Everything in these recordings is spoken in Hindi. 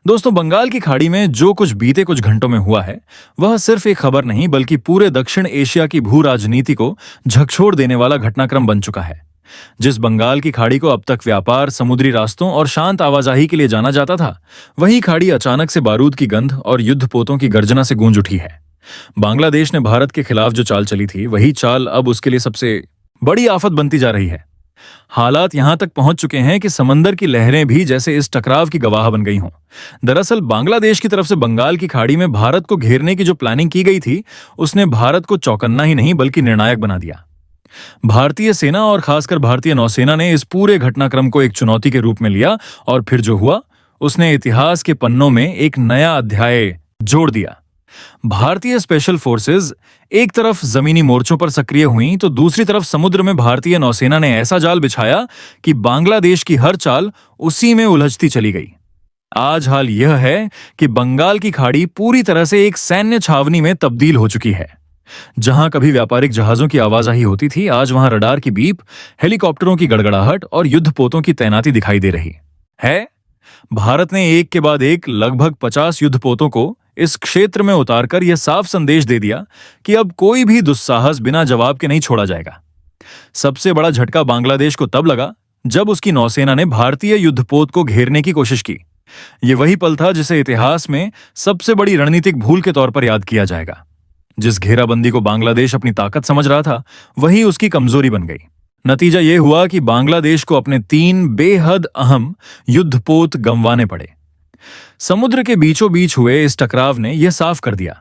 दोस्तों, बंगाल की खाड़ी में जो कुछ बीते कुछ घंटों में हुआ है, वह सिर्फ एक खबर नहीं बल्कि पूरे दक्षिण एशिया की भू राजनीति को झकझोर देने वाला घटनाक्रम बन चुका है। जिस बंगाल की खाड़ी को अब तक व्यापार, समुद्री रास्तों और शांत आवाजाही के लिए जाना जाता था, वही खाड़ी अचानक से बारूद की गंध और युद्धपोतों की गर्जना से गूंज उठी है। बांग्लादेश ने भारत के खिलाफ जो चाल चली थी, वही चाल अब उसके लिए सबसे बड़ी आफत बनती जा रही है। हालात यहां तक पहुंच चुके हैं कि समंदर की लहरें भी जैसे इस टकराव की गवाह बन गई हों। दरअसल बांग्लादेश की तरफ से बंगाल की खाड़ी में भारत को घेरने की जो प्लानिंग की गई थी, उसने भारत को चौकन्ना ही नहीं बल्कि निर्णायक बना दिया। भारतीय सेना और खासकर भारतीय नौसेना ने इस पूरे घटनाक्रम को एक चुनौती के रूप में लिया और फिर जो हुआ, उसने इतिहास के पन्नों में एक नया अध्याय जोड़ दिया। भारतीय स्पेशल फोर्सेज एक तरफ जमीनी मोर्चों पर सक्रिय हुई तो दूसरी तरफ समुद्र में भारतीय नौसेना ने ऐसा जाल बिछाया कि बांग्लादेश की हर चाल उसी में उलझती चली गई। आज हाल यह है कि बंगाल की खाड़ी पूरी तरह से एक सैन्य छावनी में तब्दील हो चुकी है। जहां कभी व्यापारिक जहाजों की आवाजाही होती थी, आज वहां रडार की बीप, हेलीकॉप्टरों की गड़गड़ाहट और युद्धपोतों की तैनाती दिखाई दे रही है। भारत ने एक के बाद एक लगभग 50 युद्धपोतों को इस क्षेत्र में उतारकर यह साफ संदेश दे दिया कि अब कोई भी दुस्साहस बिना जवाब के नहीं छोड़ा जाएगा। सबसे बड़ा झटका बांग्लादेश को तब लगा जब उसकी नौसेना ने भारतीय युद्धपोत को घेरने की कोशिश की। यह वही पल था जिसे इतिहास में सबसे बड़ी रणनीतिक भूल के तौर पर याद किया जाएगा। जिस घेराबंदी को बांग्लादेश अपनी ताकत समझ रहा था, वही उसकी कमजोरी बन गई। नतीजा यह हुआ कि बांग्लादेश को अपने 3 बेहद अहम युद्धपोत गंवाने पड़े। समुद्र के बीचों बीच हुए इस टकराव ने यह साफ कर दिया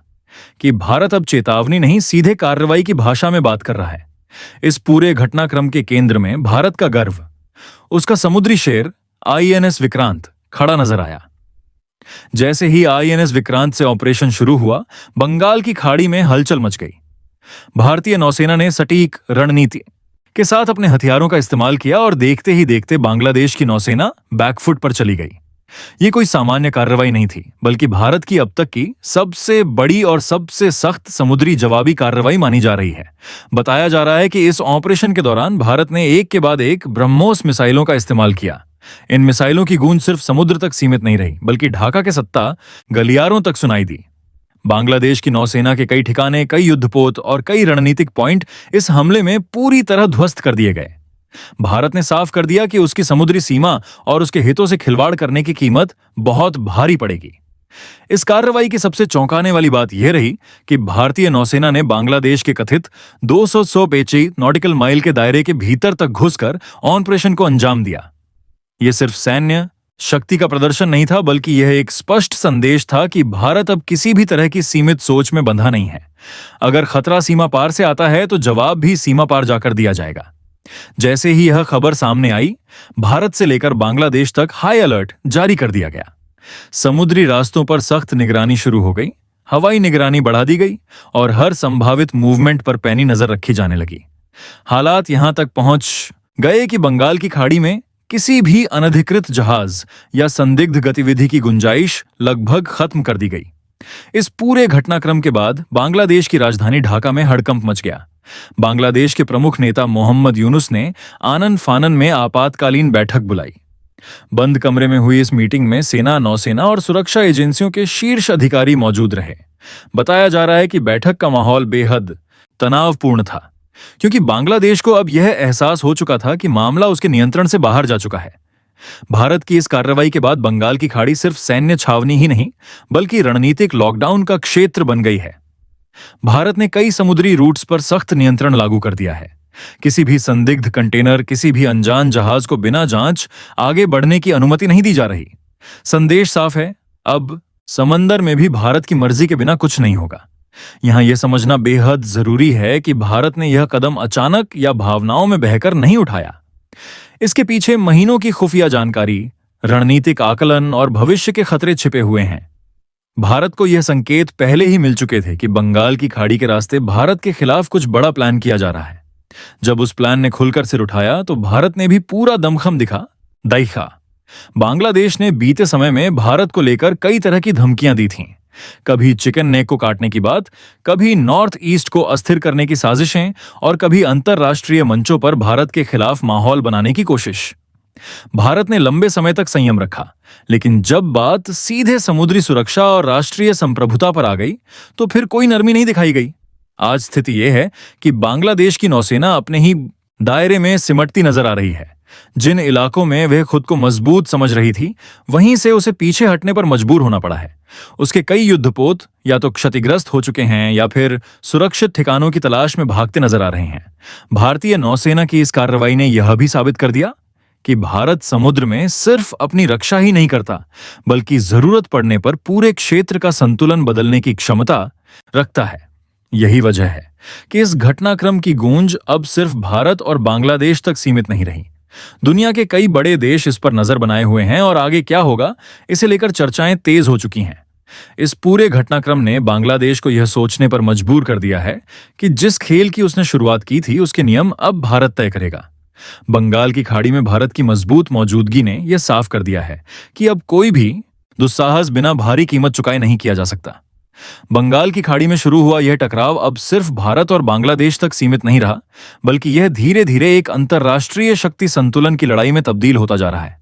कि भारत अब चेतावनी नहीं, सीधे कार्रवाई की भाषा में बात कर रहा है। इस पूरे घटनाक्रम के केंद्र में भारत का गर्व, उसका समुद्री शेर आईएनएस विक्रांत खड़ा नजर आया। जैसे ही आईएनएस विक्रांत से ऑपरेशन शुरू हुआ, बंगाल की खाड़ी में हलचल मच गई। भारतीय नौसेना ने सटीक रणनीति के साथ अपने हथियारों का इस्तेमाल किया और देखते ही देखते बांग्लादेश की नौसेना बैकफुट पर चली गई। यह कोई सामान्य कार्रवाई नहीं थी, बल्कि भारत की अब तक की सबसे बड़ी और सबसे सख्त समुद्री जवाबी कार्रवाई मानी जा रही है। बताया जा रहा है कि इस ऑपरेशन के दौरान भारत ने एक के बाद एक ब्रह्मोस मिसाइलों का इस्तेमाल किया। इन मिसाइलों की गूंज सिर्फ समुद्र तक सीमित नहीं रही, बल्कि ढाका के सत्ता गलियारों तक सुनाई दी। बांग्लादेश की नौसेना के कई ठिकाने, कई युद्धपोत और कई रणनीतिक पॉइंट इस हमले में पूरी तरह ध्वस्त कर दिए गए। भारत ने साफ कर दिया कि उसकी समुद्री सीमा और उसके हितों से खिलवाड़ करने की कीमत बहुत भारी पड़ेगी। इस कार्रवाई की सबसे चौंकाने वाली बात यह रही कि भारतीय नौसेना ने बांग्लादेश के कथित 200 पेची नॉटिकल माइल के दायरे के भीतर तक घुसकर ऑपरेशन को अंजाम दिया। यह सिर्फ सैन्य शक्ति का प्रदर्शन नहीं था, बल्कि यह एक स्पष्ट संदेश था कि भारत अब किसी भी तरह की सीमित सोच में बंधा नहीं है। अगर खतरा सीमा पार से आता है तो जवाब भी सीमा पार जाकर दिया जाएगा। जैसे ही यह खबर सामने आई, भारत से लेकर बांग्लादेश तक हाई अलर्ट जारी कर दिया गया। समुद्री रास्तों पर सख्त निगरानी शुरू हो गई, हवाई निगरानी बढ़ा दी गई और हर संभावित मूवमेंट पर पैनी नजर रखी जाने लगी। हालात यहां तक पहुंच गए कि बंगाल की खाड़ी में किसी भी अनधिकृत जहाज या संदिग्ध गतिविधि की गुंजाइश लगभग खत्म कर दी गई। इस पूरे घटनाक्रम के बाद बांग्लादेश की राजधानी ढाका में हड़कंप मच गया। बांग्लादेश के प्रमुख नेता मोहम्मद यूनुस ने आनन फानन में आपातकालीन बैठक बुलाई। बंद कमरे में हुई इस मीटिंग में सेना, नौसेना और सुरक्षा एजेंसियों के शीर्ष अधिकारी मौजूद रहे। बताया जा रहा है कि बैठक का माहौल बेहद तनावपूर्ण था, क्योंकि बांग्लादेश को अब यह एहसास हो चुका था कि मामला उसके नियंत्रण से बाहर जा चुका है। भारत की इस कार्रवाई के बाद बंगाल की खाड़ी सिर्फ सैन्य छावनी ही नहीं, बल्कि रणनीतिक लॉकडाउन का क्षेत्र बन गई है। भारत ने कई समुद्री रूट्स पर सख्त नियंत्रण लागू कर दिया है। किसी भी संदिग्ध कंटेनर, किसी भी अनजान जहाज को बिना जांच आगे बढ़ने की अनुमति नहीं दी जा रही। संदेश साफ है, अब समंदर में भी भारत की मर्जी के बिना कुछ नहीं होगा। यहां यह समझना बेहद जरूरी है कि भारत ने यह कदम अचानक या भावनाओं में बहकर नहीं उठाया। इसके पीछे महीनों की खुफिया जानकारी, रणनीतिक आकलन और भविष्य के खतरे छिपे हुए हैं। भारत को यह संकेत पहले ही मिल चुके थे कि बंगाल की खाड़ी के रास्ते भारत के खिलाफ कुछ बड़ा प्लान किया जा रहा है। जब उस प्लान ने खुलकर सिर उठाया तो भारत ने भी पूरा दमखम दिखा। बांग्लादेश ने बीते समय में भारत को लेकर कई तरह की धमकियां दी थीं। कभी चिकन नेक को काटने की बात, कभी नॉर्थ ईस्ट को अस्थिर करने की साजिशें और कभी अंतरराष्ट्रीय मंचों पर भारत के खिलाफ माहौल बनाने की कोशिश। भारत ने लंबे समय तक संयम रखा, लेकिन जब बात सीधे समुद्री सुरक्षा और राष्ट्रीय संप्रभुता पर आ गई, तो फिर कोई नरमी नहीं दिखाई गई। आज स्थिति यह है कि बांग्लादेश की नौसेना अपने ही दायरे में सिमटती नजर आ रही है। जिन इलाकों में वह खुद को मजबूत समझ रही थी, वहीं से उसे पीछे हटने पर मजबूर होना पड़ा है। उसके कई युद्धपोत या तो क्षतिग्रस्त हो चुके हैं या फिर सुरक्षित ठिकानों की तलाश में भागते नजर आ रहे हैं। भारतीय नौसेना की इस कार्रवाई ने यह भी साबित कर दिया कि भारत समुद्र में सिर्फ अपनी रक्षा ही नहीं करता, बल्कि जरूरत पड़ने पर पूरे क्षेत्र का संतुलन बदलने की क्षमता रखता है। यही वजह है कि इस घटनाक्रम की गूंज अब सिर्फ भारत और बांग्लादेश तक सीमित नहीं रही। दुनिया के कई बड़े देश इस पर नजर बनाए हुए हैं और आगे क्या होगा, इसे लेकर चर्चाएं तेज हो चुकी हैं। इस पूरे घटनाक्रम ने बांग्लादेश को यह सोचने पर मजबूर कर दिया है कि जिस खेल की उसने शुरुआत की थी, उसके नियम अब भारत तय करेगा। बंगाल की खाड़ी में भारत की मजबूत मौजूदगी ने यह साफ कर दिया है कि अब कोई भी दुस्साहस बिना भारी कीमत चुकाए नहीं किया जा सकता। बंगाल की खाड़ी में शुरू हुआ यह टकराव अब सिर्फ भारत और बांग्लादेश तक सीमित नहीं रहा, बल्कि यह धीरे धीरे एक अंतर्राष्ट्रीय शक्ति संतुलन की लड़ाई में तब्दील होता जा रहा है।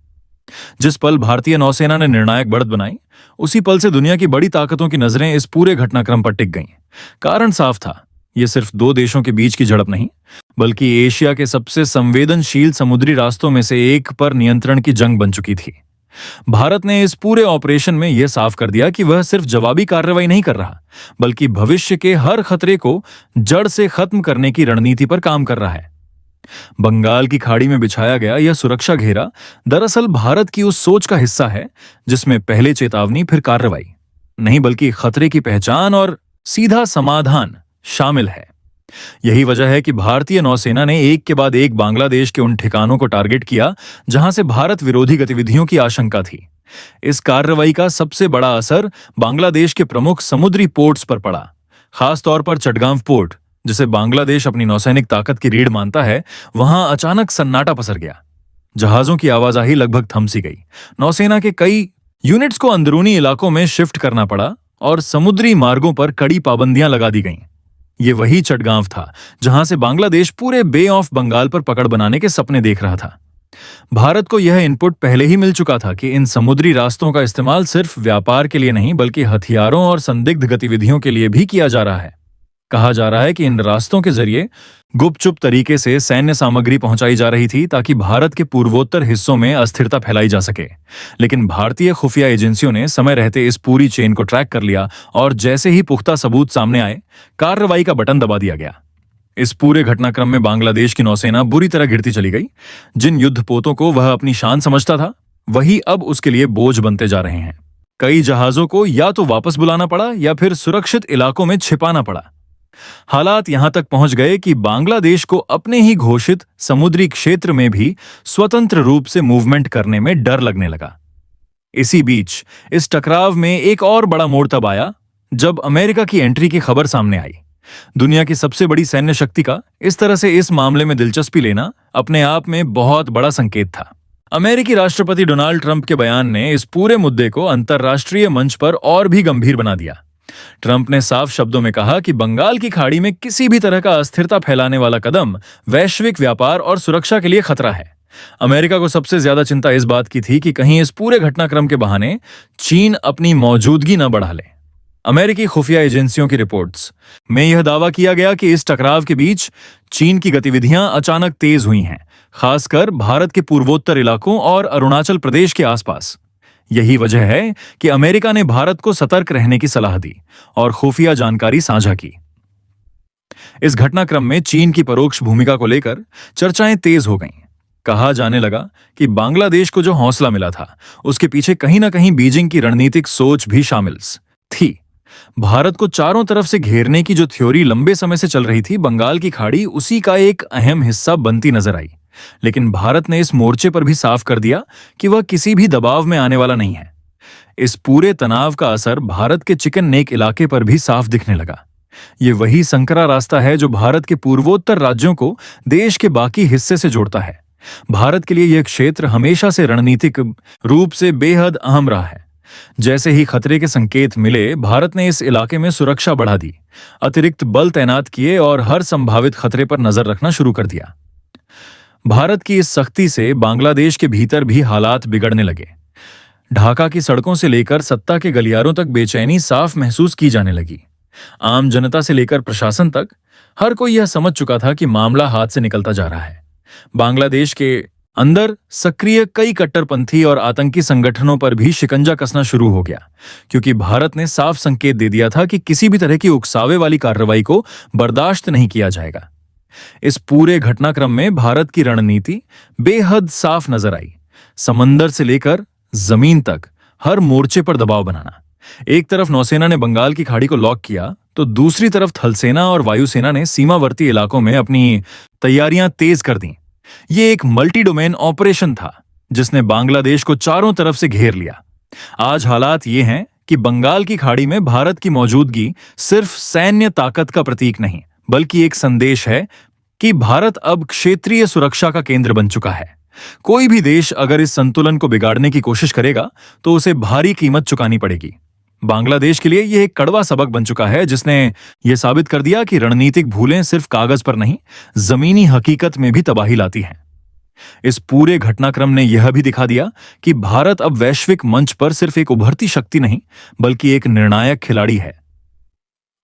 जिस पल भारतीय नौसेना ने निर्णायक बढ़त बनाई, उसी पल से दुनिया की बड़ी ताकतों की नजरें इस पूरे घटनाक्रम पर टिक गईं। कारण साफ था, यह सिर्फ दो देशों के बीच की झड़प नहीं, बल्कि एशिया के सबसे संवेदनशील समुद्री रास्तों में से एक पर नियंत्रण की जंग बन चुकी थी। भारत ने इस पूरे ऑपरेशन में यह साफ कर दिया कि वह सिर्फ जवाबी कार्रवाई नहीं कर रहा, बल्कि भविष्य के हर खतरे को जड़ से खत्म करने की रणनीति पर काम कर रहा है। बंगाल की खाड़ी में बिछाया गया यह सुरक्षा घेरा दरअसल भारत की उस सोच का हिस्सा है जिसमें पहले चेतावनी फिर कार्रवाई नहीं, बल्कि खतरे की पहचान और सीधा समाधान शामिल है। यही वजह है कि भारतीय नौसेना ने एक के बाद एक बांग्लादेश के उन ठिकानों को टारगेट किया जहां से भारत विरोधी गतिविधियों की आशंका थी। इस कार्रवाई का सबसे बड़ा असर बांग्लादेश के प्रमुख समुद्री पोर्ट्स पर पड़ा, खासतौर पर चटगांव पोर्ट, जिसे बांग्लादेश अपनी नौसैनिक ताकत की रीढ़ मानता है। वहां अचानक सन्नाटा पसर गया। जहाजों की आवाजाही लगभग थम सी गई। नौसेना के कई यूनिट्स को अंदरूनी इलाकों में शिफ्ट करना पड़ा और समुद्री मार्गों पर कड़ी पाबंदियां लगा दी गईं। ये वही चटगांव था जहां से बांग्लादेश पूरे बे ऑफ बंगाल पर पकड़ बनाने के सपने देख रहा था। भारत को यह इनपुट पहले ही मिल चुका था कि इन समुद्री रास्तों का इस्तेमाल सिर्फ व्यापार के लिए नहीं, बल्कि हथियारों और संदिग्ध गतिविधियों के लिए भी किया जा रहा है। कहा जा रहा है कि इन रास्तों के जरिए गुपचुप तरीके से सैन्य सामग्री पहुंचाई जा रही थी ताकि भारत के पूर्वोत्तर हिस्सों में अस्थिरता फैलाई जा सके। लेकिन भारतीय खुफिया एजेंसियों ने समय रहते इस पूरी चेन को ट्रैक कर लिया और जैसे ही पुख्ता सबूत सामने आए, कार्रवाई का बटन दबा दिया गया। इस पूरे घटनाक्रम में बांग्लादेश की नौसेना बुरी तरह गिरती चली गई। जिन युद्धपोतों को वह अपनी शान समझता था, वही अब उसके लिए बोझ बनते जा रहे हैं। कई जहाजों को या तो वापस बुलाना पड़ा या फिर सुरक्षित इलाकों में छिपाना पड़ा। हालात यहां तक पहुंच गए कि बांग्लादेश को अपने ही घोषित समुद्री क्षेत्र में भी स्वतंत्र रूप से मूवमेंट करने में डर लगने लगा। इसी बीच इस टकराव में एक और बड़ा मोड़ तब आया जब अमेरिका की एंट्री की खबर सामने आई। दुनिया की सबसे बड़ी सैन्य शक्ति का इस तरह से इस मामले में दिलचस्पी लेना अपने आप में बहुत बड़ा संकेत था। अमेरिकी राष्ट्रपति डोनाल्ड ट्रंप के बयान ने इस पूरे मुद्दे को अंतर्राष्ट्रीय मंच पर और भी गंभीर बना दिया। ट्रंप ने साफ शब्दों में कहा कि बंगाल की खाड़ी में किसी भी तरह का अस्थिरता फैलाने वाला कदम वैश्विक व्यापार और सुरक्षा के लिए खतरा है। अमेरिका को सबसे ज्यादा चिंता इस बात की थी कि कहीं इस पूरे घटनाक्रम के बहाने चीन अपनी मौजूदगी न बढ़ा ले। अमेरिकी खुफिया एजेंसियों की रिपोर्ट्स में यह दावा किया गया कि इस टकराव के बीच चीन की गतिविधियां अचानक तेज हुई हैं, खासकर भारत के पूर्वोत्तर इलाकों और अरुणाचल प्रदेश के आसपास। यही वजह है कि अमेरिका ने भारत को सतर्क रहने की सलाह दी और खुफिया जानकारी साझा की। इस घटनाक्रम में चीन की परोक्ष भूमिका को लेकर चर्चाएं तेज हो गईं। कहा जाने लगा कि बांग्लादेश को जो हौसला मिला था, उसके पीछे कहीं ना कहीं बीजिंग की रणनीतिक सोच भी शामिल थी। भारत को चारों तरफ से घेरने की जो थ्योरी लंबे समय से चल रही थी, बंगाल की खाड़ी उसी का एक अहम हिस्सा बनती नजर आई। लेकिन भारत ने इस मोर्चे पर भी साफ कर दिया कि वह किसी भी दबाव में आने वाला नहीं है। इस पूरे तनाव का असर भारत के चिकन नेक इलाके पर भी साफ दिखने लगा। ये वही संकरा रास्ता है जो भारत के पूर्वोत्तर राज्यों को देश के बाकी हिस्से से जोड़ता है। भारत के लिए यह क्षेत्र हमेशा से रणनीतिक रूप से बेहद अहम रहा है। जैसे ही खतरे के संकेत मिले, भारत ने इस इलाके में सुरक्षा बढ़ा दी, अतिरिक्त बल तैनात किए और हर संभावित खतरे पर नजर रखना शुरू कर दिया। भारत की इस सख्ती से बांग्लादेश के भीतर भी हालात बिगड़ने लगे। ढाका की सड़कों से लेकर सत्ता के गलियारों तक बेचैनी साफ महसूस की जाने लगी। आम जनता से लेकर प्रशासन तक हर कोई यह समझ चुका था कि मामला हाथ से निकलता जा रहा है। बांग्लादेश के अंदर सक्रिय कई कट्टरपंथी और आतंकी संगठनों पर भी शिकंजा कसना शुरू हो गया, क्योंकि भारत ने साफ संकेत दे दिया था कि किसी भी तरह की उकसावे वाली कार्रवाई को बर्दाश्त नहीं किया जाएगा। इस पूरे घटनाक्रम में भारत की रणनीति बेहद साफ नजर आई। समंदर से लेकर जमीन तक हर मोर्चे पर दबाव बनाना। एक तरफ नौसेना ने बंगाल की खाड़ी को लॉक किया, तो दूसरी तरफ थलसेना और वायुसेना ने सीमावर्ती इलाकों में अपनी तैयारियां तेज कर दी। ये एक मल्टी डोमेन ऑपरेशन था जिसने बांग्लादेश को चारों तरफ से घेर लिया। आज हालात ये हैं कि बंगाल की खाड़ी में भारत की मौजूदगी सिर्फ सैन्य ताकत का प्रतीक नहीं, बल्कि एक संदेश है कि भारत अब क्षेत्रीय सुरक्षा का केंद्र बन चुका है। कोई भी देश अगर इस संतुलन को बिगाड़ने की कोशिश करेगा तो उसे भारी कीमत चुकानी पड़ेगी। बांग्लादेश के लिए यह एक कड़वा सबक बन चुका है, जिसने यह साबित कर दिया कि रणनीतिक भूलें सिर्फ कागज पर नहीं, जमीनी हकीकत में भी तबाही लाती हैं। इस पूरे घटनाक्रम ने यह भी दिखा दिया कि भारत अब वैश्विक मंच पर सिर्फ एक उभरती शक्ति नहीं, बल्कि एक निर्णायक खिलाड़ी है।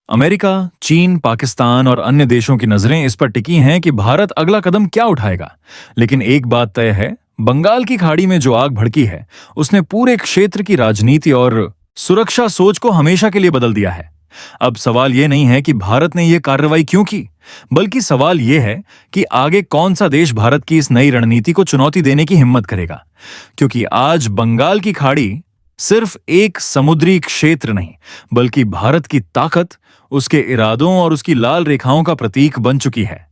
अमेरिका, चीन, पाकिस्तान और अन्य देशों की नजरें इस पर टिकी हैं कि भारत अगला कदम क्या उठाएगा। लेकिन एक बात तय है, बंगाल की खाड़ी में जो आग भड़की है उसने पूरे क्षेत्र की राजनीति और सुरक्षा सोच को हमेशा के लिए बदल दिया है। अब सवाल यह नहीं है कि भारत ने यह कार्रवाई क्यों की, बल्कि सवाल यह है कि आगे कौन सा देश भारत की इस नई रणनीति को चुनौती देने की हिम्मत करेगा। क्योंकि आज बंगाल की खाड़ी सिर्फ एक समुद्री क्षेत्र नहीं, बल्कि भारत की ताकत, उसके इरादों और उसकी लाल रेखाओं का प्रतीक बन चुकी है।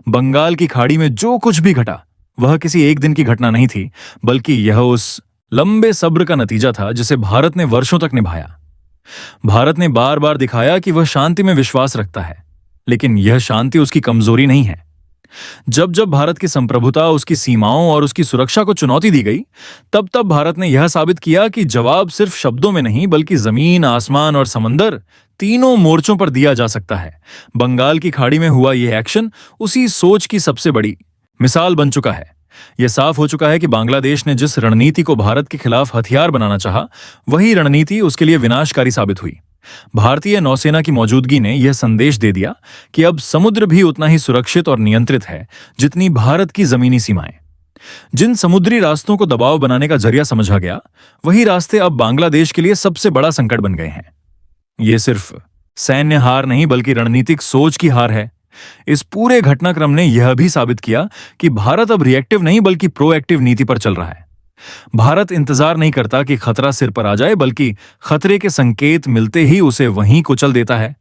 बंगाल की खाड़ी में जो कुछ भी घटा वह किसी एक दिन की घटना नहीं थी, बल्कि यह उस लंबे सब्र का नतीजा था जिसे भारत ने वर्षों तक निभाया। भारत ने बार बार दिखाया कि वह शांति में विश्वास रखता है, लेकिन यह शांति उसकी कमजोरी नहीं है। जब जब भारत की संप्रभुता, उसकी सीमाओं और उसकी सुरक्षा को चुनौती दी गई, तब तब भारत ने यह साबित किया कि जवाब सिर्फ शब्दों में नहीं, बल्कि जमीन, आसमान और समंदर, तीनों मोर्चों पर दिया जा सकता है। बंगाल की खाड़ी में हुआ यह एक्शन उसी सोच की सबसे बड़ी मिसाल बन चुका है। यह साफ हो चुका है कि बांग्लादेश ने जिस रणनीति को भारत के खिलाफ हथियार बनाना चाहा, वही रणनीति उसके लिए विनाशकारी साबित हुई। भारतीय नौसेना की मौजूदगी ने यह संदेश दे दिया कि अब समुद्र भी उतना ही सुरक्षित और नियंत्रित है जितनी भारत की जमीनी सीमाएं। जिन समुद्री रास्तों को दबाव बनाने का जरिया समझा गया, वही रास्ते अब बांग्लादेश के लिए सबसे बड़ा संकट बन गए हैं। यह सिर्फ सैन्य हार नहीं, बल्कि रणनीतिक सोच की हार है। इस पूरे घटनाक्रम ने यह भी साबित किया कि भारत अब रिएक्टिव नहीं, बल्कि प्रोएक्टिव नीति पर चल रहा है। भारत इंतजार नहीं करता कि खतरा सिर पर आ जाए, बल्कि खतरे के संकेत मिलते ही उसे वहीं कुचल देता है।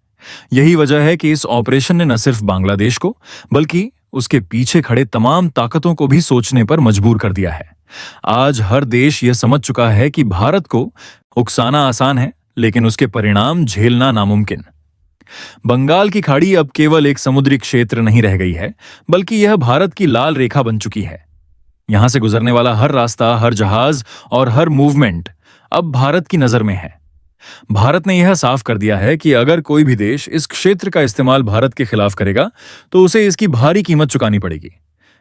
यही वजह है कि इस ऑपरेशन ने न सिर्फ बांग्लादेश को, बल्कि उसके पीछे खड़े तमाम ताकतों को भी सोचने पर मजबूर कर दिया है। आज हर देश यह समझ चुका है कि भारत को उकसाना आसान है, लेकिन उसके परिणाम झेलना नामुमकिन। बंगाल की खाड़ी अब केवल एक समुद्री क्षेत्र नहीं रह गई है, बल्कि यह भारत की लाल रेखा बन चुकी है। यहां से गुजरने वाला हर रास्ता, हर जहाज और हर मूवमेंट अब भारत की नजर में है। भारत ने यह साफ कर दिया है कि अगर कोई भी देश इस क्षेत्र का इस्तेमाल भारत के खिलाफ करेगा, तो उसे इसकी भारी कीमत चुकानी पड़ेगी।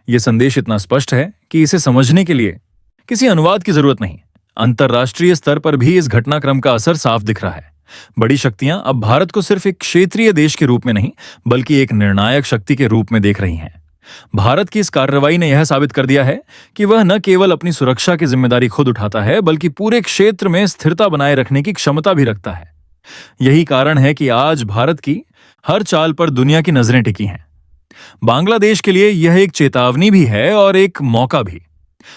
यह संदेश इतना स्पष्ट है कि इसे समझने के लिए किसी अनुवाद की जरूरत नहीं। अंतर्राष्ट्रीय स्तर पर भी इस घटनाक्रम का असर साफ दिख रहा है। बड़ी शक्तियां अब भारत को सिर्फ एक क्षेत्रीय देश के रूप में नहीं, बल्कि एक निर्णायक शक्ति के रूप में देख रही हैं। भारत की इस कार्रवाई ने यह साबित कर दिया है कि वह न केवल अपनी सुरक्षा की जिम्मेदारी खुद उठाता है, बल्कि पूरे क्षेत्र में स्थिरता बनाए रखने की क्षमता भी रखता है। यही कारण है कि आज भारत की हर चाल पर दुनिया की नजरें टिकी हैं। बांग्लादेश के लिए यह एक चेतावनी भी है और एक मौका भी।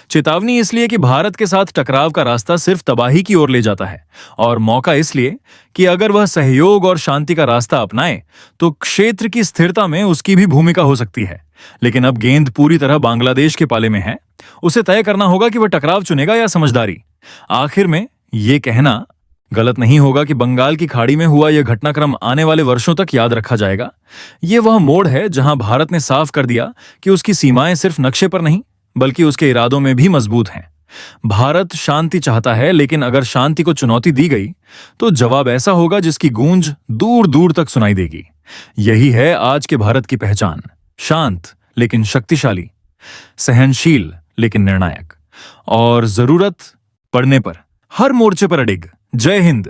चेतावनी इसलिए कि भारत के साथ टकराव का रास्ता सिर्फ तबाही की ओर ले जाता है, और मौका इसलिए कि अगर वह सहयोग और शांति का रास्ता अपनाए तो क्षेत्र की स्थिरता में उसकी भी भूमिका हो सकती है। लेकिन अब गेंद पूरी तरह बांग्लादेश के पाले में है। उसे तय करना होगा कि वह टकराव चुनेगा या समझदारी। आखिर में यह कहना गलत नहीं होगा कि बंगाल की खाड़ी में हुआ यह घटनाक्रम आने वाले वर्षों तक याद रखा जाएगा। यह वह मोड़ है जहां भारत ने साफ कर दिया कि उसकी सीमाएं सिर्फ नक्शे पर नहीं, बल्कि उसके इरादों में भी मजबूत हैं। भारत शांति चाहता है, लेकिन अगर शांति को चुनौती दी गई तो जवाब ऐसा होगा जिसकी गूंज दूर दूर तक सुनाई देगी। यही है आज के भारत की पहचान, शांत लेकिन शक्तिशाली, सहनशील लेकिन निर्णायक, और जरूरत पड़ने पर हर मोर्चे पर अडिग। जय हिंद।